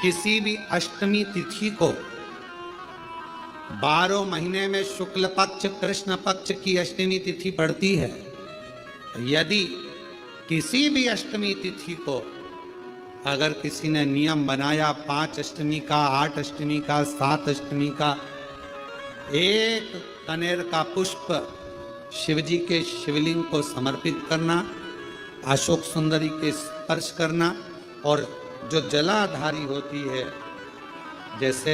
किसी भी अष्टमी तिथि को 12 महीने में शुक्ल पक्ष कृष्ण पक्ष की अष्टमी तिथि पड़ती है। यदि किसी भी अष्टमी तिथि को अगर किसी ने नियम बनाया 5 अष्टमी का, 8 अष्टमी का, 7 अष्टमी का, एक कनेर का पुष्प शिव जी के शिवलिंग को समर्पित करना, अशोक सुंदरी के स्पर्श करना, और जो जलाधारी होती है, जैसे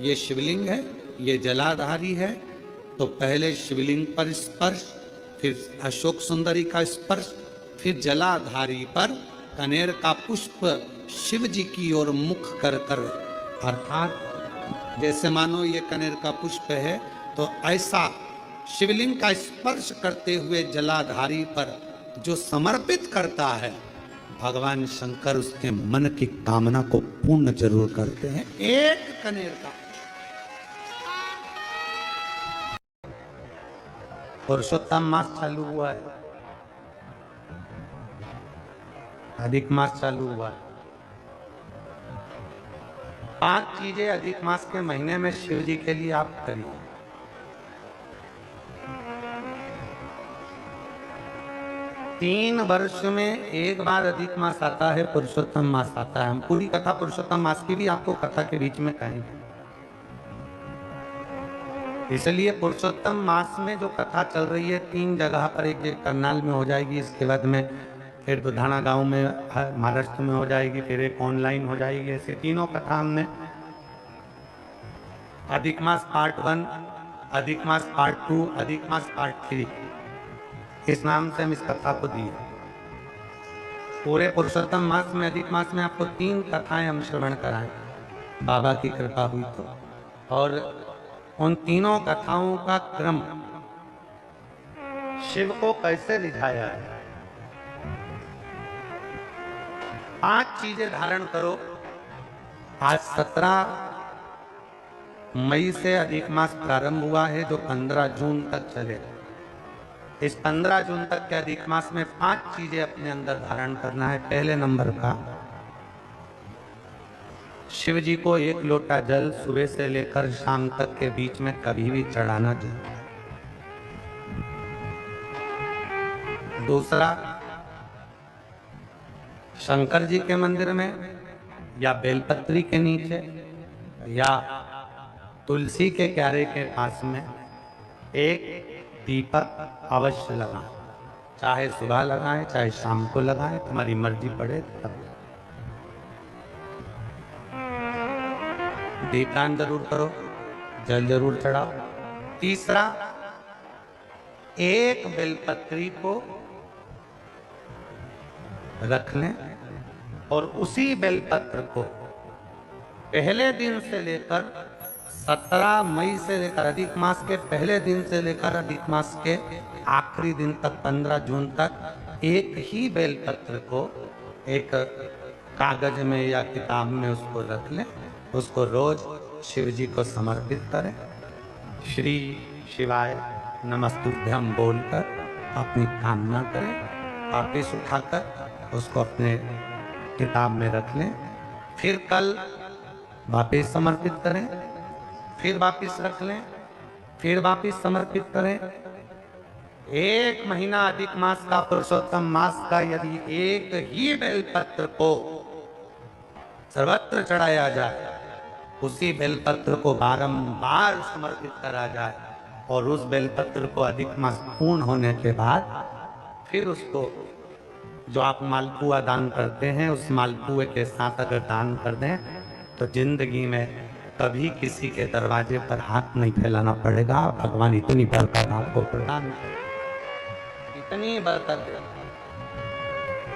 ये शिवलिंग है, ये जलाधारी है, तो पहले शिवलिंग पर स्पर्श, फिर अशोक सुंदरी का स्पर्श, फिर जलाधारी पर कनेर का पुष्प शिव जी की ओर मुख कर कर, अर्थात जैसे मानो ये कनेर का पुष्प है, तो ऐसा शिवलिंग का स्पर्श करते हुए जलाधारी पर जो समर्पित करता है, भगवान शंकर उसके मन की कामना को पूर्ण जरूर करते हैं। एक कनेर का पुरुषोत्तम मास चालू हुआ है, अधिक मास चालू हुआ है। 5 चीजें अधिक मास के महीने में शिव जी के लिए आप करिए। तीन वर्ष में एक बार अधिक मास आता है, पुरुषोत्तम मास आता है। हम पूरी कथा पुरुषोत्तम मास की भी आपको कथा के बीच में कहेंगे। इसलिए पुरुषोत्तम मास में जो कथा चल रही है 3 जगह पर, एक करनाल में हो जाएगी, इसके बाद में फिर बुधाना गांव में महाराष्ट्र में हो जाएगी, फिर एक ऑनलाइन हो जाएगी। ऐसे तीनों कथा हमने अधिक मास पार्ट 1, अधिक मास पार्ट 2, अधिक मास पार्ट 3, इस नाम से हम इस कथा को दिए। पूरे पुरुषोत्तम मास में, अधिक मास में आपको 3 कथाएं हम श्रवण कराएं, बाबा की कृपा हुई तो। और उन तीनों कथाओं का क्रम शिव को कैसे रिझाया है। 5 चीजें धारण करो। आज 17 मई से अधिक मास प्रारंभ हुआ है, जो 15 जून तक चलेगा। इस 15 जून तक के अधिक मास में 5 चीजें अपने अंदर धारण करना है। पहले नंबर का, शिव जी को 1 लोटा जल सुबह से लेकर शाम तक के बीच में कभी भी चढ़ाना चाहिए। दूसरा, शंकर जी के मंदिर में या बेलपत्री के नीचे या तुलसी के क्यारे के पास में एक दीपक अवश्य लगाएं। चाहे सुबह लगाएं, चाहे शाम को लगाएं, तुम्हारी मर्जी पड़े तब। दीपदान जरूर करो, जल जरूर चढ़ाओ। तीसरा, एक बेलपत्री को रख लें और उसी बेलपत्र को पहले दिन से लेकर 17 मई से लेकर अधिक मास के पहले दिन से लेकर अधिक मास के आखिरी दिन तक 15 जून तक एक ही बेलपत्र को एक कागज में या किताब में उसको रख लें। उसको रोज शिव जी को समर्पित करें। श्री शिवाय नमस्तुभ्यं बोलकर अपनी कामना करें। वापिस उठाकर उसको अपने किताब में रख लें। फिर कल वापिस समर्पित करें, फिर वापिस रख लें, फिर वापिस समर्पित करें। 1 महीना अधिक मास का, पुरुषोत्तम मास का, यदि एक ही बेलपत्र को सर्वत्र चढ़ाया जाए, उसी बेलपत्र को बारंबार समर्पित करा जाए और उस बेलपत्र को अधिक मास पूर्ण होने के बाद फिर उसको जो आप मालपुआ दान करते हैं, उस मालपुए के साथ अगर दान कर दें तो जिंदगी में कभी किसी के दरवाजे पर हाथ नहीं फैलाना पड़ेगा। भगवान इतनी बरकत आपको प्रदान करे, इतनी बरकत।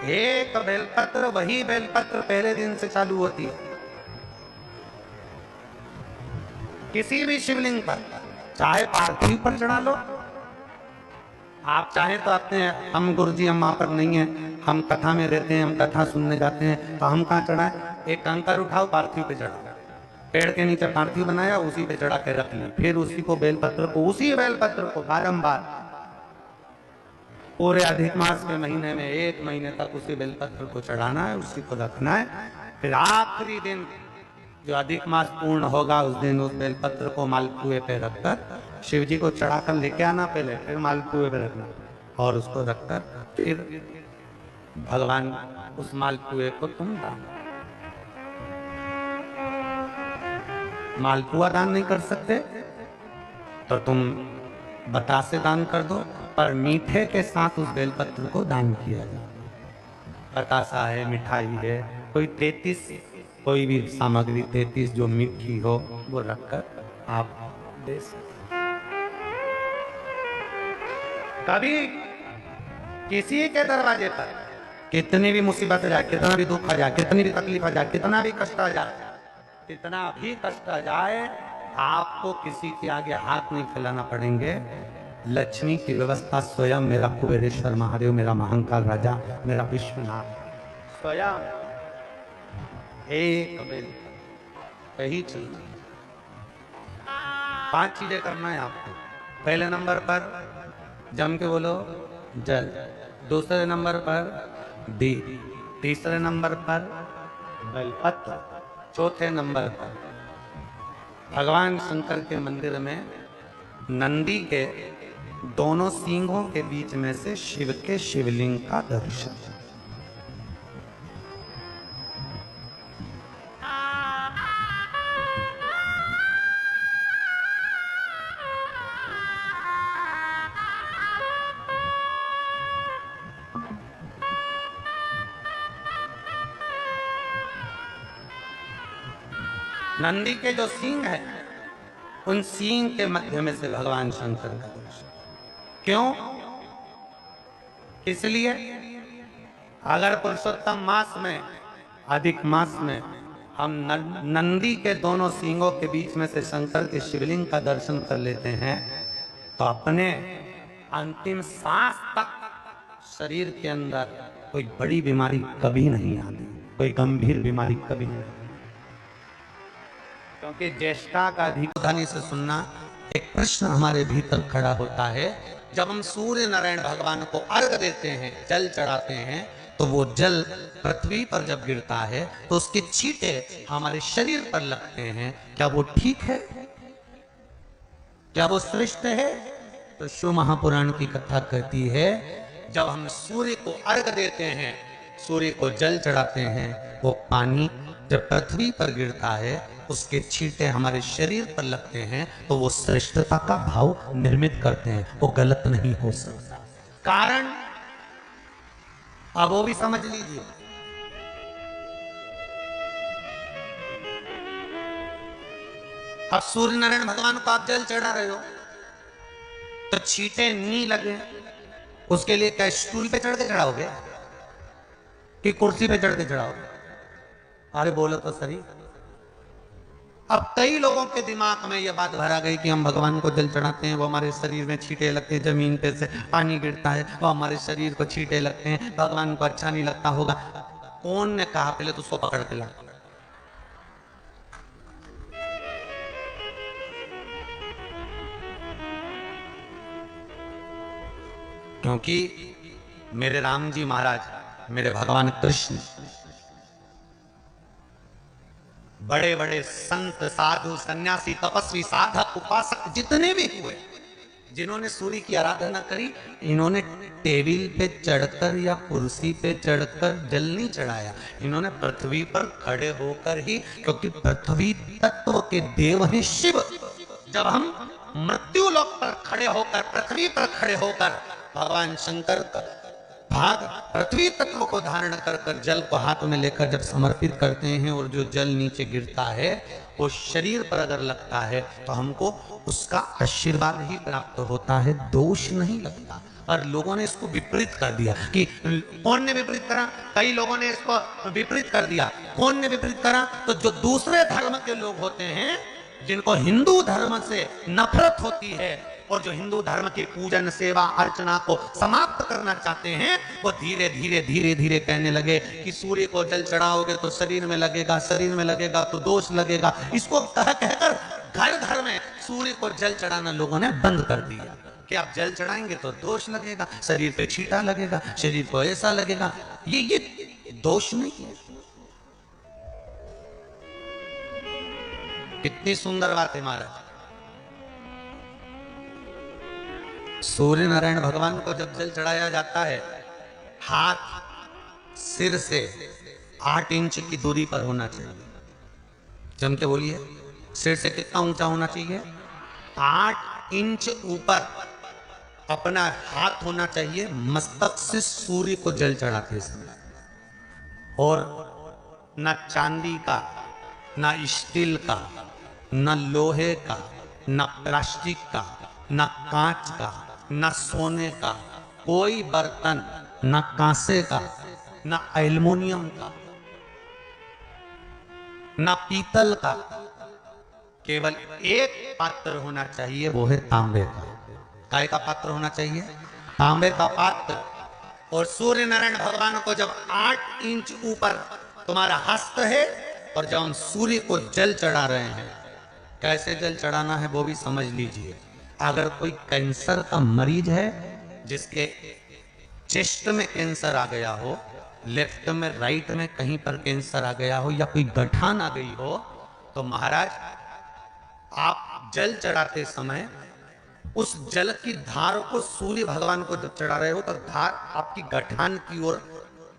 एक बेलपत्र, वही बेलपत्र पहले दिन से चालू होती है। किसी भी शिवलिंग पर, चाहे पार्थिव पर चढ़ा लो, आप चाहें तो अपने, हम गुरुजी हम वहां पर नहीं है, हम कथा में रहते हैं, हम कथा सुनने जाते हैं, तो हम कहाँ चढ़ाएं? एक कंकर उठाओ, पार्थिव पे चढ़ाओ। पेड़ के नीचे पार्थिव बनाया, उसी पे चढ़ा के रख लें। फिर उसी को बेलपत्र को, उसी बेलपत्र को बारंबार पूरे अधिक मास के महीने में 1 महीने तक उसी बेलपत्र को चढ़ाना है, उसी को रखना है। फिर आखिरी दिन जो अधिक मास पूर्ण होगा उस दिन उस बेलपत्र को मालपुए पे रखकर शिव जी को चढ़ाकर लेके आना पहले, फिर मालपुए पे रखना और उसको रखकर फिर भगवान उस मालपुए को तुम दान। मालपुआ दान नहीं कर सकते तो तुम बतासे दान कर दो, पर मीठे के साथ उस बेलपत्र को दान किया जाए। बतासा है, मिठाई है, कोई 33 कोई भी सामग्री 33 जो मीठी हो वो रखकर आप दे सकते। कभी किसी के दरवाजे पर कितनी भी मुसीबत आ जाए, कितना भी दुख आ जाए, कितनी भी तकलीफ आ जाए, कितना भी कष्ट आ जाए, कितना भी कष्ट आ जाए, आपको किसी के आगे हाथ नहीं फैलाना पड़ेंगे। लक्ष्मी की व्यवस्था स्वयं मेरा कुबेरेश्वर महादेव, मेरा महाकाल राजा, मेरा विश्वनाथ स्वयं एक यही चलती। 5 चीजें करना है आपको। पहले नंबर पर जम के बोलो जल, दूसरे नंबर पर दीप, तीसरे नंबर पर बेलपत्र, चौथे नंबर पर भगवान शंकर के मंदिर में नंदी के दोनों सींगों के बीच में से शिव के शिवलिंग का दर्शन। नंदी के जो सींग है उन सींग के मध्य में से भगवान शंकर का दर्शन। क्यों? इसलिए अगर पुरुषोत्तम मास में, अधिक मास में हम नंदी के दोनों सींगों के बीच में से शंकर के शिवलिंग का दर्शन कर लेते हैं तो अपने अंतिम सांस तक शरीर के अंदर कोई बड़ी बीमारी कभी नहीं आती, कोई गंभीर बीमारी कभी नहीं आती। क्योंकि ज्येष्ठा का धीधानी से सुनना एक प्रश्न हमारे भीतर खड़ा होता है। जब हम सूर्य नारायण भगवान को अर्घ देते हैं, जल चढ़ाते हैं, तो वो जल पृथ्वी पर जब गिरता है तो उसके छींटे हमारे शरीर पर लगते हैं। क्या वो ठीक है? क्या वो श्रेष्ठ है? तो शिव महापुराण की कथा कहती है जब हम सूर्य को अर्घ देते हैं, सूर्य को जल चढ़ाते हैं, वो पानी जब पृथ्वी पर गिरता है उसके छींटे हमारे शरीर पर लगते हैं तो वो श्रेष्ठता का भाव निर्मित करते हैं, वो गलत नहीं हो सकता। कारण अब वो भी समझ लीजिए। अब सूर्य नारायण भगवान को आप जल चढ़ा रहे हो तो छींटे नहीं लगे, उसके लिए क्या स्टूल पे चढ़ के चढ़ाओगे कि कुर्सी पे चढ़ के चढ़ाओगे? अरे बोलो तो सही। अब कई लोगों के दिमाग में यह बात भरा गई कि हम भगवान को जल चढ़ाते हैं, वो हमारे शरीर में छींटे लगते हैं, जमीन पे से पानी गिरता है, वो हमारे शरीर को छींटे लगते हैं, भगवान को अच्छा नहीं लगता होगा। कौन ने कहा? पहले तो उसको पकड़ के ला। क्योंकि मेरे राम जी महाराज, मेरे भगवान कृष्ण, बड़े बड़े संत, साधु, सन्यासी, तपस्वी, साधक, उपासक जितने भी हुए, जिन्होंने सूर्य की आराधना करी, इन्होंने टेबल पे चढ़कर या कुर्सी पे चढ़कर जल नहीं चढ़ाया, इन्होंने पृथ्वी पर खड़े होकर ही, क्योंकि पृथ्वी तत्व के देव हैं शिव। जब हम मृत्यु लोक पर खड़े होकर, पृथ्वी पर खड़े होकर भगवान शंकर का भाग पृथ्वी तत्व को धारण कर कर जल को हाथ में लेकर जब समर्पित करते हैं और जो जल नीचे गिरता है वो शरीर पर अगर लगता है तो हमको उसका आशीर्वाद ही प्राप्त होता है, दोष नहीं लगता। और लोगों ने इसको विपरीत कर दिया कि कौन ने विपरीत करा? कई लोगों ने इसको विपरीत कर दिया। कौन ने विपरीत करा? तो जो दूसरे धर्म के लोग होते हैं, जिनको हिंदू धर्म से नफरत होती है और जो हिंदू धर्म की पूजन, सेवा, अर्चना को समाप्त करना चाहते हैं, वो धीरे धीरे धीरे धीरे कहने लगे कि सूर्य को जल चढ़ाओगे तो शरीर में लगेगा, शरीर में लगेगा तो दोष लगेगा। इसको कह कहकर घर घर में सूर्य को जल चढ़ाना लोगों ने बंद कर दिया कि आप जल चढ़ाएंगे तो दोष लगेगा, शरीर पे छींटा लगेगा, शरीर को ऐसा लगेगा। ये दोष नहीं है। कितनी सुंदर बात है महाराज। सूर्य नारायण भगवान को जब जल चढ़ाया जाता है, हाथ सिर से 8 इंच की दूरी पर होना चाहिए। जम के बोलिए, सिर से कितना ऊंचा होना चाहिए? 8 इंच ऊपर अपना हाथ होना चाहिए मस्तक से सूर्य को जल चढ़ाते समय। और न चांदी का, न स्टील का, न लोहे का, न प्लास्टिक का, न कांच का, न सोने का कोई बर्तन, न कांसे का, न एल्युमिनियम का, न पीतल का, केवल एक पात्र होना चाहिए, वो है तांबे का। काय का पात्र होना चाहिए? तांबे का पात्र। और सूर्य नारायण भगवान को जब 8 इंच ऊपर तुम्हारा हस्त है और जब हम सूर्य को जल चढ़ा रहे हैं, कैसे जल चढ़ाना है वो भी समझ लीजिए। अगर कोई कैंसर का मरीज है, जिसके चेस्ट में कैंसर आ गया हो, लेफ्ट में, राइट में कहीं पर कैंसर आ गया हो, या कोई गठान आ गई हो, तो महाराज आप जल चढ़ाते समय उस जल की धार को सूर्य भगवान को जब चढ़ा रहे हो तो धार आपकी गठान की ओर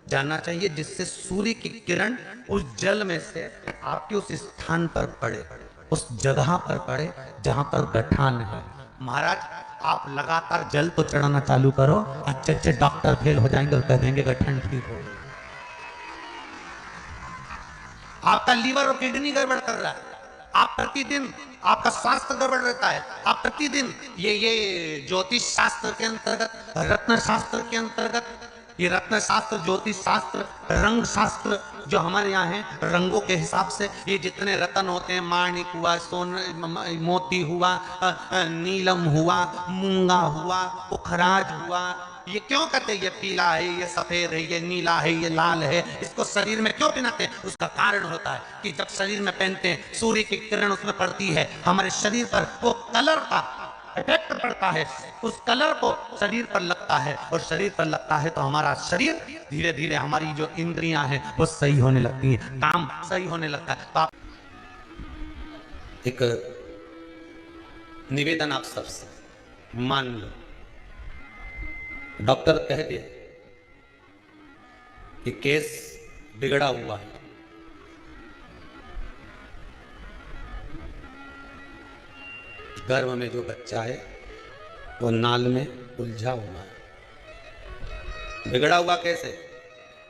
जाना चाहिए, जिससे सूर्य की किरण उस जल में से आपके उस स्थान पर पड़े, उस जगह पर पड़े जहां पर गठान है। महाराज आप लगातार जल तो चढ़ाना चालू करो, अच्छे अच्छे डॉक्टर फेल हो जाएंगे और कह देंगे गठन ठीक हो। आपका लीवर और किडनी गड़बड़ कर रहा है, आप प्रतिदिन आपका स्वास्थ्य गड़बड़ रहता है, आप प्रतिदिन ये ज्योतिष शास्त्र के अंतर्गत, रत्न शास्त्र के अंतर्गत, ये रत्न शास्त्र, ज्योतिष शास्त्र, रंग शास्त्र जो हमारे यहाँ है, रंगों के हिसाब से ये जितने रत्न होते हैं, माणिक हुआ, सोन, मोती हुआ, नीलम हुआ, मूंगा हुआ, पुखराज हुआ, ये क्यों कहते हैं? ये पीला है, ये सफेद है, ये नीला है, ये लाल है, इसको शरीर में क्यों पहनाते हैं? उसका कारण होता है कि जब शरीर में पहनते हैं, सूर्य की किरण उसमें पड़ती है, हमारे शरीर पर वो कलर का इफेक्ट पड़ता है, उस कलर को शरीर पर लगता है, और शरीर पर लगता है तो हमारा शरीर धीरे धीरे, हमारी जो इंद्रियां हैं वो सही होने लगती हैं, काम सही होने लगता है। तो आप एक निवेदन आप सबसे, मान लो डॉक्टर कह दिया कि केस बिगड़ा हुआ है, गर्भ में जो बच्चा है वो नाल में उलझा हुआ है। बिगड़ा हुआ कैसे?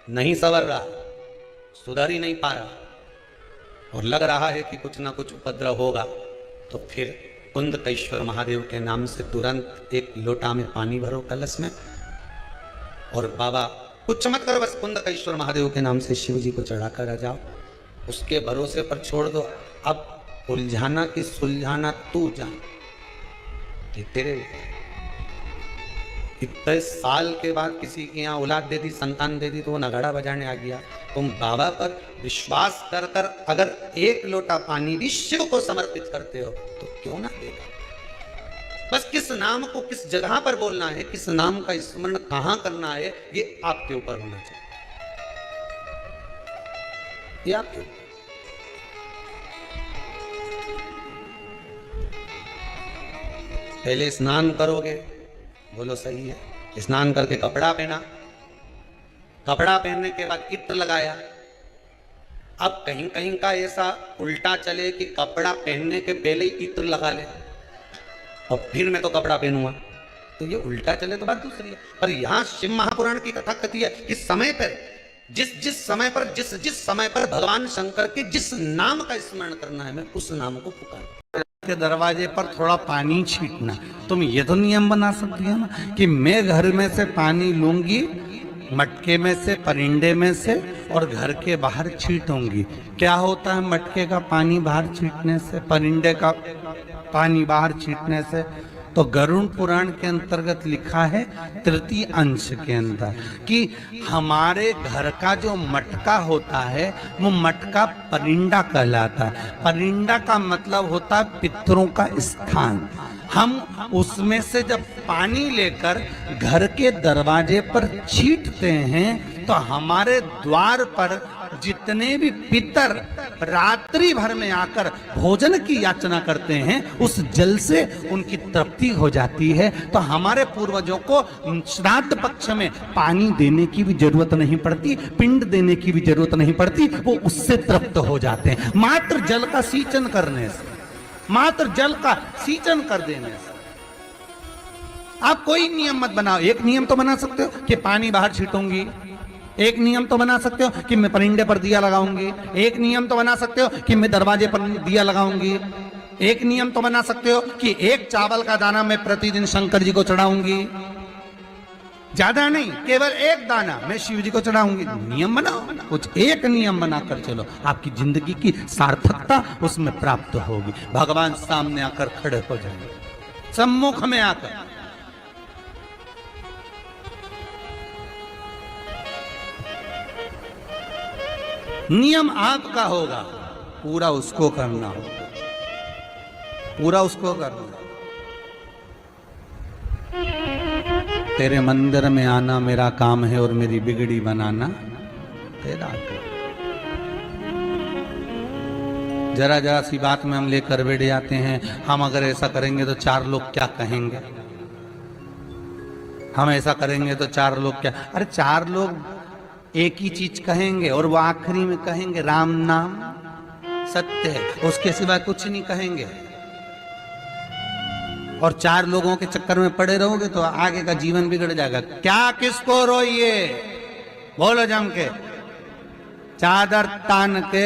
नहीं संवर रहा, सुधर ही नहीं पा रहा, और लग रहा है कि कुछ ना कुछ उपद्रव होगा। तो फिर कुंदकेश्वर महादेव के नाम से तुरंत एक लोटा में पानी भरो कलश में, और बाबा कुछ मत करो, बस कुंदकेश्वर महादेव के नाम से शिव जी को चढ़ा कर आ जाओ, उसके भरोसे पर छोड़ दो। अब उलझाना कि सुलझाना तू जान, तेरे इतने साल के बाद किसी के यहाँ औलाद दे दी, संतान दे दी, तो वो नगाड़ा बजाने आ गया। तुम बाबा पर विश्वास कर कर अगर एक लोटा पानी भी शिव को समर्पित करते हो तो क्यों ना देगा। बस किस नाम को किस जगह पर बोलना है, किस नाम का स्मरण कहां करना है, ये आपके ऊपर होना चाहिए, ये आपके ऊपर। पहले स्नान करोगे, बोलो सही है, स्नान करके कपड़ा पहना, कपड़ा पहनने के बाद इत्र लगाया। अब कहीं कहीं का ऐसा उल्टा चले कि कपड़ा पहनने के पहले ही इत्र लगा ले और फिर मैं तो कपड़ा पहनूंगा, तो ये उल्टा चले तो बात दूसरी है। पर यहाँ शिव महापुराण की कथा कहती है कि समय पर जिस समय पर जिस समय पर भगवान शंकर के जिस नाम का स्मरण करना है, मैं उस नाम को पुकार के दरवाजे पर थोड़ा पानी छींटना। तुम ये तो नियम बना सकती है ना कि मैं घर में से पानी लूंगी, मटके में से, परिंदे में से, और घर के बाहर छींटूंगी। क्या होता है मटके का पानी बाहर छींटने से, परिंदे का पानी बाहर छींटने से? तो गरुड़ पुराण के अंतर्गत लिखा है तृतीय अंश के अंदर कि हमारे घर का जो मटका होता है वो मटका परिंदा कहलाता है। परिंदा का मतलब होता है पितरों का स्थान। हम उसमें से जब पानी लेकर घर के दरवाजे पर छींटते हैं तो हमारे द्वार पर जितने भी पितर रात्रि भर में आकर भोजन की याचना करते हैं उस जल से उनकी तृप्ति हो जाती है। तो हमारे पूर्वजों को श्राद्ध पक्ष में पानी देने की भी जरूरत नहीं पड़ती, पिंड देने की भी जरूरत नहीं पड़ती, वो उससे तृप्त हो जाते हैं मात्र जल का सींचन करने से, मात्र जल का सींचन कर देने से। आप कोई नियम मत बनाओ। एक नियम तो बना सकते हो कि पानी बाहर छीटूंगी, एक नियम तो बना सकते हो कि मैं परिंदे पर दिया लगाऊंगी, एक नियम तो बना सकते हो कि मैं दरवाजे पर दिया लगाऊंगी, एक नियम तो बना सकते हो कि एक चावल का दाना मैं प्रतिदिन शंकर जी को चढ़ाऊंगी, ज्यादा नहीं, केवल एक दाना मैं शिव जी को चढ़ाऊंगी। नियम बनाओ, कुछ एक नियम बनाकर चलो, आपकी जिंदगी की सार्थकता उसमें प्राप्त होगी। भगवान सामने आकर खड़े हो जाएंगे, सम्मुख में आकर। नियम आपका होगा, पूरा उसको करना होगा, पूरा उसको करना। तेरे मंदिर में आना मेरा काम है और मेरी बिगड़ी बनाना तेरा काम। जरा जरा सी बात में हम लेकर बैठ जाते हैं, हम अगर ऐसा करेंगे तो चार लोग क्या कहेंगे, हम ऐसा करेंगे तो चार लोग क्या। अरे चार लोग एक ही चीज कहेंगे और वो आखिरी में कहेंगे राम नाम सत्य है, उसके सिवा कुछ नहीं कहेंगे। और चार लोगों के चक्कर में पड़े रहोगे तो आगे का जीवन बिगड़ जाएगा। क्या किसको रोइए, बोलो जम के, चादर तान के